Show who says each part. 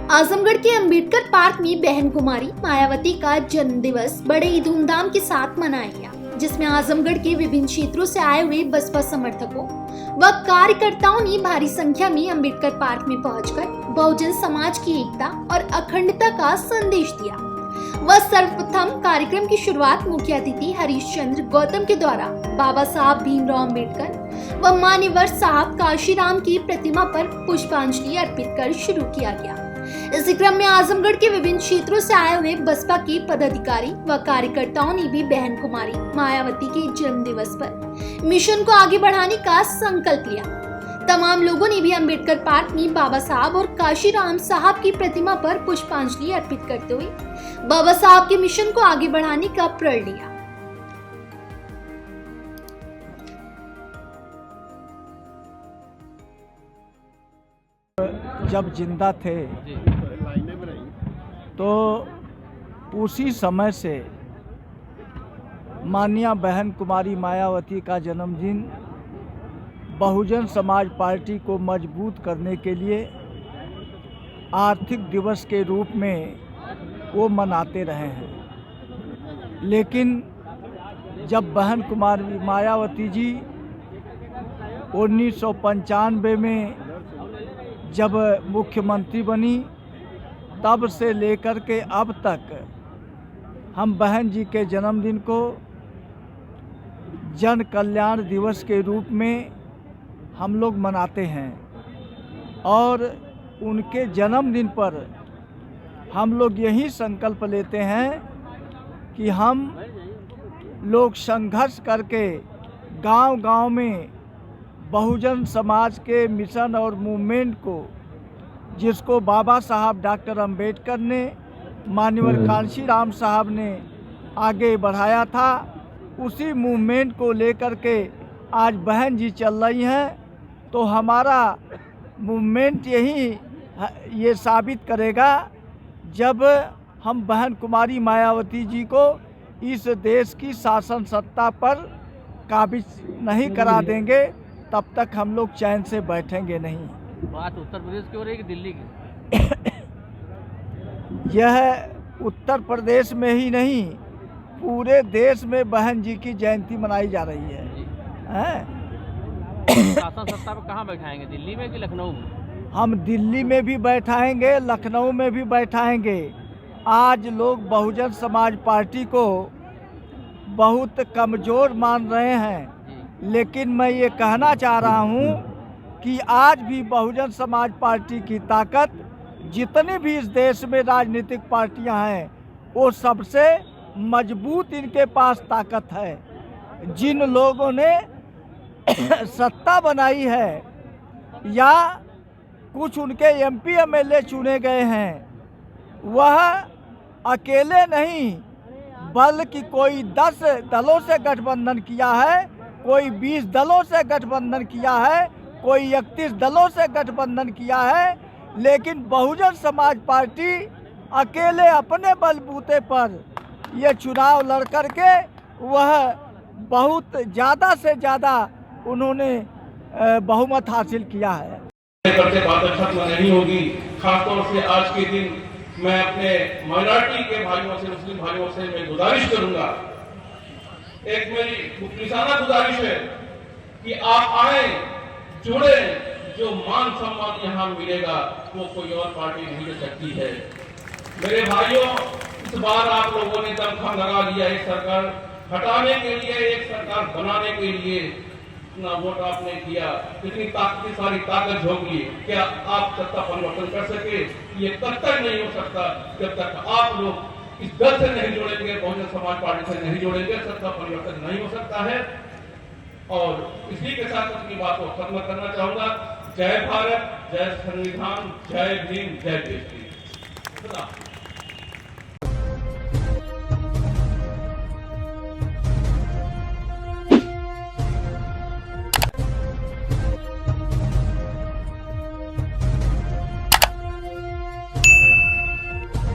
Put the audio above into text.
Speaker 1: आजमगढ़ के अंबेडकर पार्क में बहन कुमारी मायावती का जन्म दिवस बड़े ही धूमधाम के साथ मनाया गया, जिसमें आजमगढ़ के विभिन्न क्षेत्रों से आए हुए बसपा समर्थकों व कार्यकर्ताओं ने भारी संख्या में अंबेडकर पार्क में पहुंचकर बहुजन समाज की एकता और अखंडता का संदेश दिया। वह सर्वप्रथम कार्यक्रम की शुरुआत मुख्य अतिथि हरीश चंद्र गौतम के द्वारा बाबा साहब भीमराव अंबेडकर व मान्यवर साहब काशीराम की प्रतिमा पर पुष्पांजलि अर्पित कर शुरू किया गया। इसी क्रम में आजमगढ़ के विभिन्न क्षेत्रों से आए हुए बसपा के पदाधिकारी व कार्यकर्ताओं ने भी बहन कुमारी मायावती के जन्म दिवस पर मिशन को आगे बढ़ाने का संकल्प लिया। तमाम लोगों ने भी अंबेडकर पार्क में बाबा साहब और काशीराम साहब की प्रतिमा पर पुष्पांजलि अर्पित करते हुए बाबा साहब के मिशन को आगे बढ़ाने का प्रण लिया।
Speaker 2: जब जिंदा थे तो उसी समय से माननीय बहन कुमारी मायावती का जन्मदिन बहुजन समाज पार्टी को मजबूत करने के लिए आर्थिक दिवस के रूप में वो मनाते रहे हैं। लेकिन जब बहन कुमारी मायावती जी 1995 में जब मुख्यमंत्री बनी, तब से लेकर के अब तक हम बहन जी के जन्मदिन को जन कल्याण दिवस के रूप में हम लोग मनाते हैं और उनके जन्मदिन पर हम लोग यही संकल्प लेते हैं कि हम लोग संघर्ष करके गांव-गांव में बहुजन समाज के मिशन और मूवमेंट को, जिसको बाबा साहब डॉक्टर अंबेडकर ने, मान्यवर काशीराम साहब ने आगे बढ़ाया था, उसी मूवमेंट को लेकर के आज बहन जी चल रही हैं। तो हमारा मूवमेंट ये साबित करेगा जब हम बहन कुमारी मायावती जी को इस देश की शासन सत्ता पर काबिज नहीं करा देंगे, तब तक हम लोग चैन से बैठेंगे नहीं।
Speaker 3: बात उत्तर प्रदेश की हो रही है कि दिल्ली की?
Speaker 2: यह उत्तर प्रदेश में ही नहीं, पूरे देश में बहन जी की जयंती मनाई जा रही है।
Speaker 3: शासन सत्ता पर कहाँ बैठाएंगे, दिल्ली में कि लखनऊ में?
Speaker 2: हम दिल्ली में भी बैठाएंगे, लखनऊ में भी बैठाएंगे। आज लोग बहुजन समाज पार्टी को बहुत कमज़ोर मान रहे हैं, लेकिन मैं ये कहना चाह रहा हूँ कि आज भी बहुजन समाज पार्टी की ताकत, जितनी भी इस देश में राजनीतिक पार्टियां हैं, वो सबसे मजबूत इनके पास ताकत है। जिन लोगों ने सत्ता बनाई है या कुछ उनके एमपी एमएलए चुने गए हैं, वह अकेले नहीं बल्कि कोई 10 दलों से गठबंधन किया है, कोई 20 दलों से गठबंधन किया है, कोई 31 दलों से गठबंधन किया है, लेकिन बहुजन समाज पार्टी अकेले अपने बलबूते पर ये चुनाव लड़ करके वह बहुत ज़्यादा से ज़्यादा उन्होंने बहुमत हासिल किया है।
Speaker 4: बात खत्म नहीं होगी। खासतौर से आज के दिन मैं अपने माइनॉरिटी के भाइयों से, मुस्लिम भाइयों से मैं गुजारिश करूंगा, एक मेरी मुखलिसाना गुजारिश है कि आप आए, जुड़े। जो मान सम्मान यहाँ मिलेगा वो कोई और पार्टी नहीं दे सकती है। मेरे भाइयों, इस बार आप लोगों ने दमखम लगा लिया एक सरकार हटाने के लिए, एक सरकार बनाने के लिए इतना वोट आपने किया, इतनी सारी ताकत झोंक ली। क्या आप सत्ता परिवर्तन कर सके? ये तब तक नहीं हो सकता जब तक आप लोग इस दल से नहीं जोड़ेंगे, बहुजन समाज पार्टी से नहीं जोड़ेंगे, सत्ता परिवर्तन नहीं हो सकता है। और इसी के साथ अपनी बात को खत्म करना चाहूंगा। जय भारत, जय संविधान, जय भीम, जय देश।